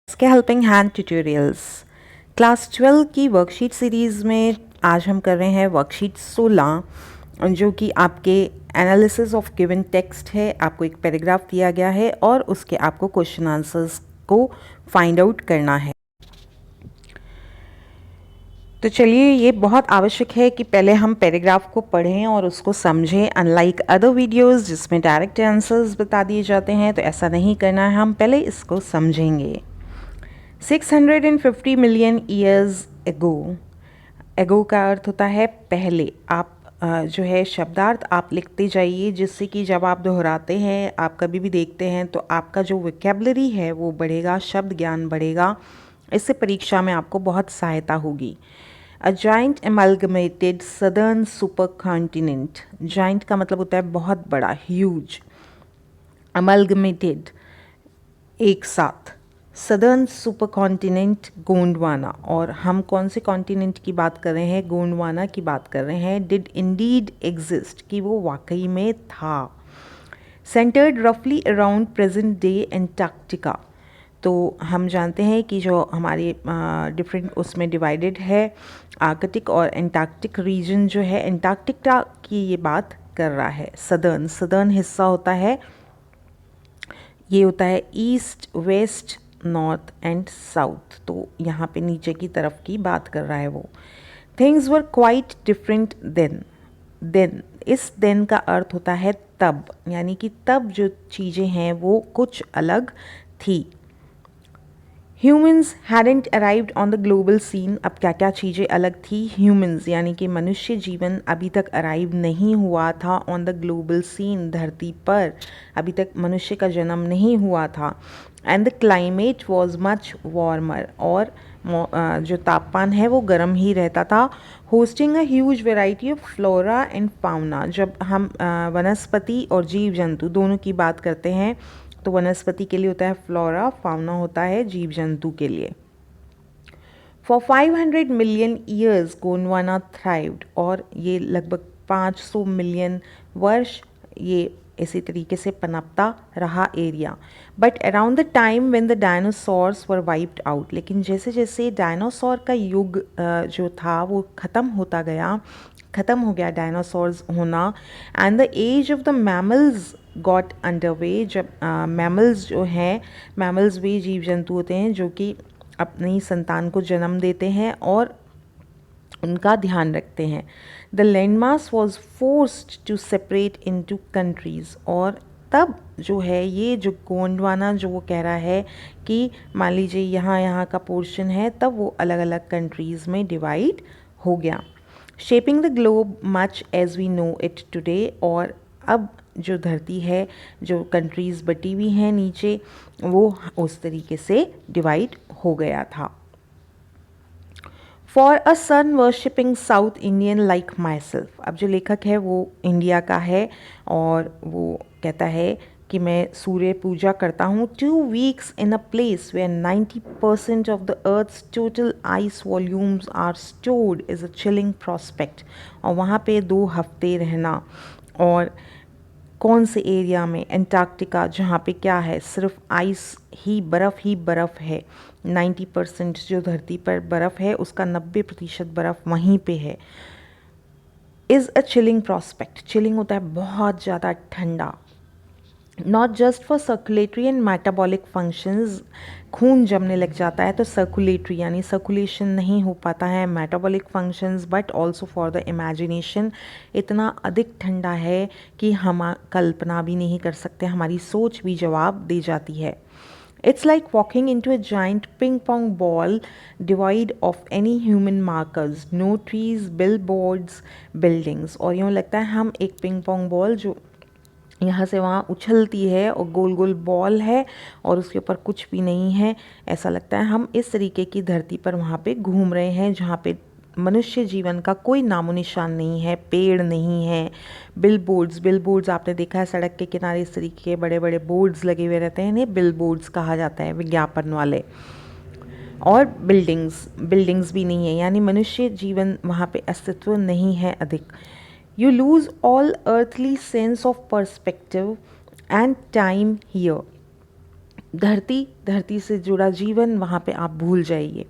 के helping hand tutorials class 12 की worksheet series में आज हम कर रहे हैं वर्कशीट 16 जो कि आपके एनालिसिस ऑफ गिवन टेक्स्ट है। आपको एक पैराग्राफ दिया गया है और उसके आपको क्वेश्चन आंसर्स को फाइंड आउट करना है। तो चलिए, ये बहुत आवश्यक है कि पहले हम पैराग्राफ को पढ़ें और उसको समझें। अनलाइक अदर वीडियोस जिसमें डायरेक्ट आंसर्स बता दिए जाते हैं, तो ऐसा नहीं करना है, हम पहले इसको समझेंगे। 650 मिलियन ईयर्स एगो। एगो का अर्थ होता है पहले। आप जो है शब्दार्थ आप लिखते जाइए, जिससे कि जब आप दोहराते हैं, आप कभी भी देखते हैं, तो आपका जो वोकैबुलरी है वो बढ़ेगा, शब्द ज्ञान बढ़ेगा। इससे परीक्षा में आपको बहुत सहायता होगी। A giant amalgamated southern super continent. Giant का मतलब होता है बहुत बड़ा, ह्यूज। अमलगमेटेड एक साथ। Southern super continent Gondwana. और हम कौन से कॉन्टिनेंट की बात कर रहे हैं? गोंडवाना की बात कर रहे हैं। डिड इंडीड एग्जिस्ट, कि वो वाकई में था। सेंटर्ड रफली अराउंड प्रेजेंट डे एंटार्क्टिका। तो हम जानते हैं कि जो हमारे डिफरेंट उसमें डिवाइडेड है, आर्कटिक और एंटार्क्टिक रीजन जो है, एंटार्क्टिका की ये बात कर रहा है। सदर्न सदर्न हिस्सा होता है, ये होता है east, west, north and south. तो यहाँ पे नीचे की तरफ की बात कर रहा है वो। Things were quite different then. Then, इस देन का अर्थ होता है तब, यानी कि तब जो चीज़ें हैं वो कुछ अलग थी। Humans hadn't arrived on the global scene. अब क्या क्या चीज़ें अलग थी? ह्यूमन्स यानी कि मनुष्य जीवन अभी तक अराइव नहीं हुआ था ऑन द ग्लोबल सीन, धरती पर अभी तक मनुष्य का जन्म नहीं हुआ था। And the climate was much warmer, और जो तापमान है वो गर्म ही रहता था। Hosting a huge variety of flora and fauna. जब हम वनस्पति और जीव जंतु दोनों की बात करते हैं, तो वनस्पति के लिए होता है फ्लोरा, फाउना होता है जीव जंतु के लिए। For 500 million years Gondwana thrived. और ये लगभग 500 मिलियन वर्ष ये इसी तरीके से पनपता रहा area. But around the time when the dinosaurs were wiped out. लेकिन जैसे जैसे डायनासोर का युग जो था वो ख़त्म होता गया, ख़त्म हो गया डायनासोर्स होना। And the age of the mammals got underway. जब मैमल्स जो हैं, मैमल्स भी जीव जंतु होते हैं जो कि अपनी संतान को जन्म देते हैं और उनका ध्यान रखते हैं। The landmass was forced to separate into countries. और तब जो है ये जो गोंडवाना जो वो कह रहा है कि मान लीजिए यहाँ यहाँ का पोर्शन है, तब वो अलग अलग कंट्रीज़ में डिवाइड हो गया। Shaping the globe much as we know it today. और अब जो धरती है, जो कंट्रीज़ बटी हुई हैं नीचे, वो उस तरीके से डिवाइड हो गया था। For a sun worshipping South Indian like myself. अब जो लेखक है वो इंडिया का है और वो कहता है कि मैं सूर्य पूजा करता हूँ। 2 weeks in a place where 90% of the earth's total ice volumes are stored is a chilling prospect. और वहाँ पे 2 हफ्ते रहना, और कौन से एरिया में? एंटार्क्टिका, जहाँ पे क्या है, सिर्फ आइस ही बर्फ़ है। 90% जो धरती पर बर्फ़ है उसका 90% बर्फ़ वहीं पे है। Is a chilling prospect. Chilling होता है बहुत ज़्यादा ठंडा। Not just for circulatory and metabolic functions. खून जमने लग जाता है तो सर्कुलेटरी यानी सर्कुलेशन नहीं हो पाता है, metabolic functions, but also for the imagination. इतना अधिक ठंडा है कि हम कल्पना भी नहीं कर सकते, हमारी सोच भी जवाब दे जाती है। It's like walking into a giant ping pong ball devoid of any human markers, no trees, billboards, buildings। और यूँ लगता है हम एक पिंग पोंग बॉल जो यहाँ से वहाँ उछलती है और गोल गोल बॉल है और उसके ऊपर कुछ भी नहीं है। ऐसा लगता है हम इस तरीके की धरती पर वहाँ पे घूम रहे हैं जहाँ पे मनुष्य जीवन का कोई नामो निशान नहीं है, पेड़ नहीं है। बिलबोर्ड्स आपने देखा है सड़क के किनारे इस तरीके के बड़े बड़े बोर्ड्स लगे हुए रहते हैं, इन्हें बिलबोर्ड्स कहा जाता है, विज्ञापन वाले। और बिल्डिंग्स भी नहीं है, यानी मनुष्य जीवन वहाँ पे अस्तित्व नहीं है अधिक। You lose all earthly sense of perspective and time here। धरती से जुड़ा जीवन वहाँ पे आप भूल जाइए।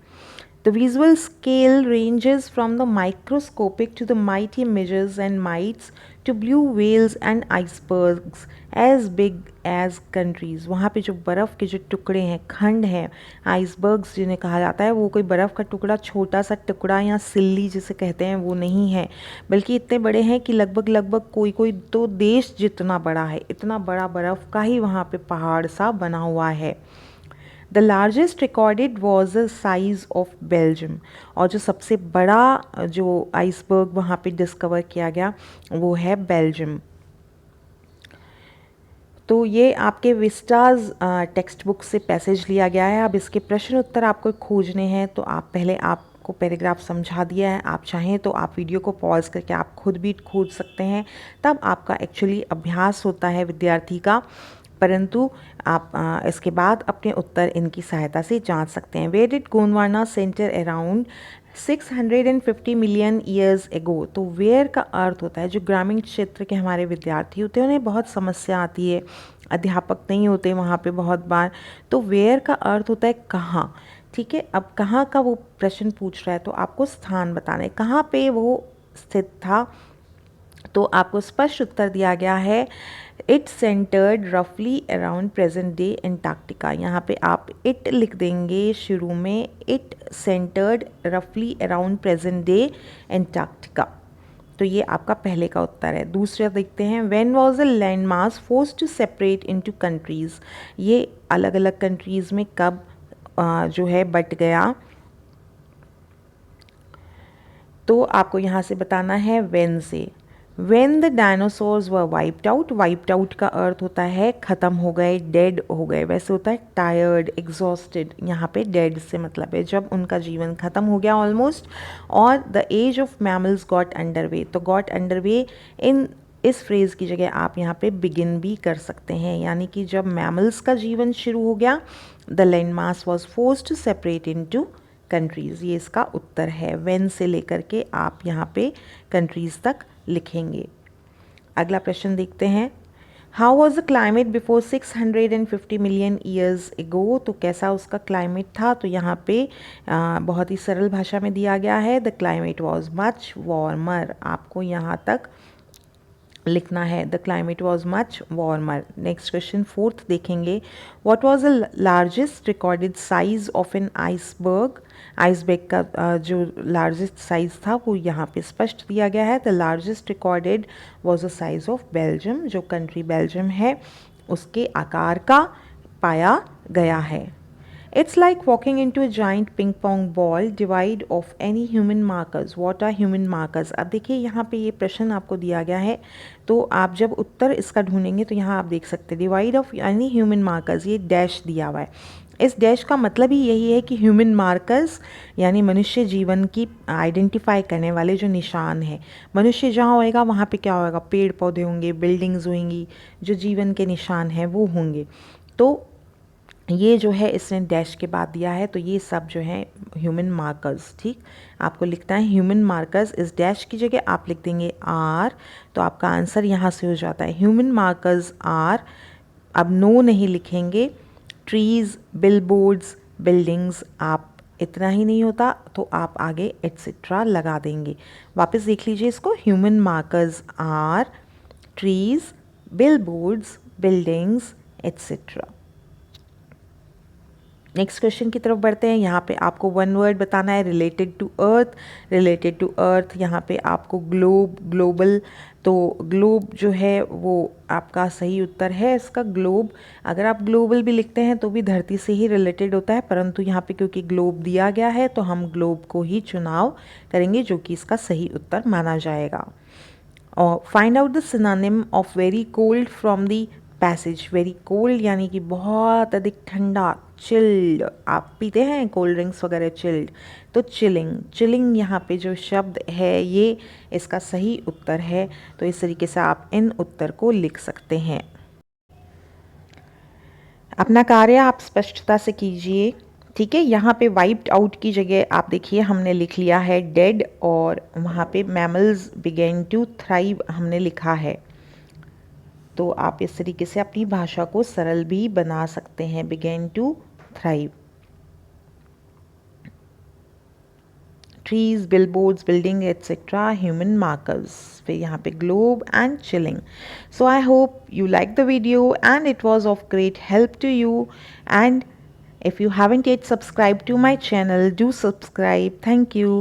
The visual scale ranges from the microscopic to the mighty midges and mites to blue whales and icebergs as big as countries। वहाँ पे जो बर्फ़ के जो टुकड़े हैं, खंड हैं, आइसबर्ग्स जिन्हें कहा जाता है, वो कोई बर्फ़ का टुकड़ा, छोटा सा टुकड़ा या सिल्ली जिसे कहते हैं, वो नहीं है, बल्कि इतने बड़े हैं कि लगभग कोई कोई तो देश जितना बड़ा है, इतना बड़ा बर्फ़ का ही वहाँ पे पहाड़ सा बना हुआ है। The largest recorded was the size of Belgium. और जो सबसे बड़ा जो आइसबर्ग वहाँ पे डिस्कवर किया गया वो है बेल्जियम। तो ये आपके विस्टाज टेक्स्ट बुक से पैसेज लिया गया है। अब इसके प्रश्न उत्तर आपको खोजने हैं, तो आप पहले आपको पैराग्राफ समझा दिया है, आप चाहें तो आप वीडियो को पॉज करके आप खुद भी खोज सकते हैं, तब आपका एक्चुअली अभ्यास होता है विद्यार्थी का। परंतु आप इसके बाद अपने उत्तर इनकी सहायता से जांच सकते हैं। Where did Gondwana centre around 650 million years ago. तो वेयर का अर्थ होता है, जो ग्रामीण क्षेत्र के हमारे विद्यार्थी होते हैं उन्हें बहुत समस्या आती है, अध्यापक नहीं होते वहाँ पे बहुत बार, तो वेयर का अर्थ होता है कहाँ। ठीक है, अब कहाँ का वो प्रश्न पूछ रहा है, तो आपको स्थान बताना है कहाँ पे वो स्थित था। तो आपको स्पष्ट उत्तर दिया गया है, इट सेंटर्ड रफली अराउंड प्रेजेंट डे एंटार्क्टिका। यहाँ पे आप इट लिख देंगे शुरू में, इट सेंटर्ड रफली अराउंड प्रेजेंट डे एंटार्क्टिका। तो ये आपका पहले का उत्तर है। दूसरा देखते हैं, when was the land mass forced to separate into countries. ये अलग अलग कंट्रीज़ में कब जो है बट गया, तो आपको यहाँ से बताना है व्हेन से। When the dinosaurs were wiped out, wiped out का अर्थ होता है ख़त्म हो गए, डेड हो गए, वैसे होता है टायर्ड, एग्जॉस्टेड, यहाँ पे डेड से मतलब है जब उनका जीवन ख़त्म हो गया ऑलमोस्ट। और the age of mammals got underway, तो गॉट अंडरवे इन इस फ्रेज़ की जगह आप यहाँ पे बिगिन भी कर सकते हैं, यानी कि जब मैमल्स का जीवन शुरू हो गया, the land mass was forced to separate into countries. ये इसका उत्तर है। व्हेन से लेकर के आप यहाँ पे कंट्रीज़ तक लिखेंगे। अगला प्रश्न देखते हैं, how was the climate before 650 million years ago. तो कैसा उसका क्लाइमेट था, तो यहाँ पे बहुत ही सरल भाषा में दिया गया है, the climate was much warmer. आपको यहाँ तक लिखना है, the climate was much warmer. Next question fourth देखेंगे, what was the largest recorded size of an iceberg. Iceberg का जो लार्जेस्ट साइज था वो यहाँ पे स्पष्ट दिया गया है, the largest recorded was the size of Belgium. जो कंट्री बेल्जियम है उसके आकार का पाया गया है। It's like walking into a giant ping pong ball devoid of any human markers. What are human markers? अब देखिए यहाँ पे ये प्रश्न आपको दिया गया है, तो आप जब उत्तर इसका ढूंढेंगे तो यहाँ आप देख सकते हैं divide of any human markers, ये डैश दिया हुआ है। इस डैश का मतलब ही यही है कि ह्यूमन मार्कर्स यानी मनुष्य जीवन की आइडेंटिफाई करने वाले जो निशान हैं। मनुष्य जहाँ होएगा वहाँ पे क्या होएगा, पेड़ पौधे होंगे, बिल्डिंग्स होंगी, जो जीवन के निशान हैं वो होंगे। तो ये जो है इसने डैश के बाद दिया है, तो ये सब जो है ह्यूमन मार्कर्स। ठीक, आपको लिखना है ह्यूमन मार्कर्स, इस डैश की जगह आप लिख देंगे आर, तो आपका आंसर यहाँ से हो जाता है ह्यूमन मार्कर्स आर। अब नो नहीं लिखेंगे, ट्रीज़, बिलबोर्ड्स, बिल्डिंग्स, आप इतना ही नहीं होता तो आप आगे एट्सेट्रा लगा देंगे। वापस देख लीजिए इसको, human markers are trees, billboards, buildings et cetera. Next question की तरफ बढ़ते हैं। यहाँ पे आपको वन वर्ड बताना है, related to earth. Related to earth यहाँ पे आपको ग्लोब, ग्लोबल, तो ग्लोब जो है वो आपका सही उत्तर है इसका, ग्लोब। अगर आप ग्लोबल भी लिखते हैं तो भी धरती से ही रिलेटेड होता है, परंतु यहाँ पे क्योंकि ग्लोब दिया गया है तो हम ग्लोब को ही चुनाव करेंगे, जो कि इसका सही उत्तर माना जाएगा। और find out the synonym of very cold from the passage. Very cold यानी कि बहुत अधिक ठंडा, चिल्ड, आप पीते हैं कोल्ड ड्रिंक्स वगैरह, चिल्ड, तो चिलिंग। चिलिंग यहाँ पे जो शब्द है ये इसका सही उत्तर है। तो इस तरीके से आप इन उत्तर को लिख सकते हैं। अपना कार्य आप स्पष्टता से कीजिए। ठीक है, यहाँ पे वाइप्ड आउट की जगह आप देखिए हमने लिख लिया है डेड, और वहाँ पे मैमल्स बिगेन टू थ्राइव हमने लिखा है। तो आप इस तरीके से अपनी भाषा को सरल भी बना सकते हैं। Begin to thrive. Trees, billboards, building et cetera, human markers, फिर यहाँ पे globe and chilling. So I hope you like the video and it was of great help to you. And if you haven't yet subscribed to my channel, do subscribe. Thank you.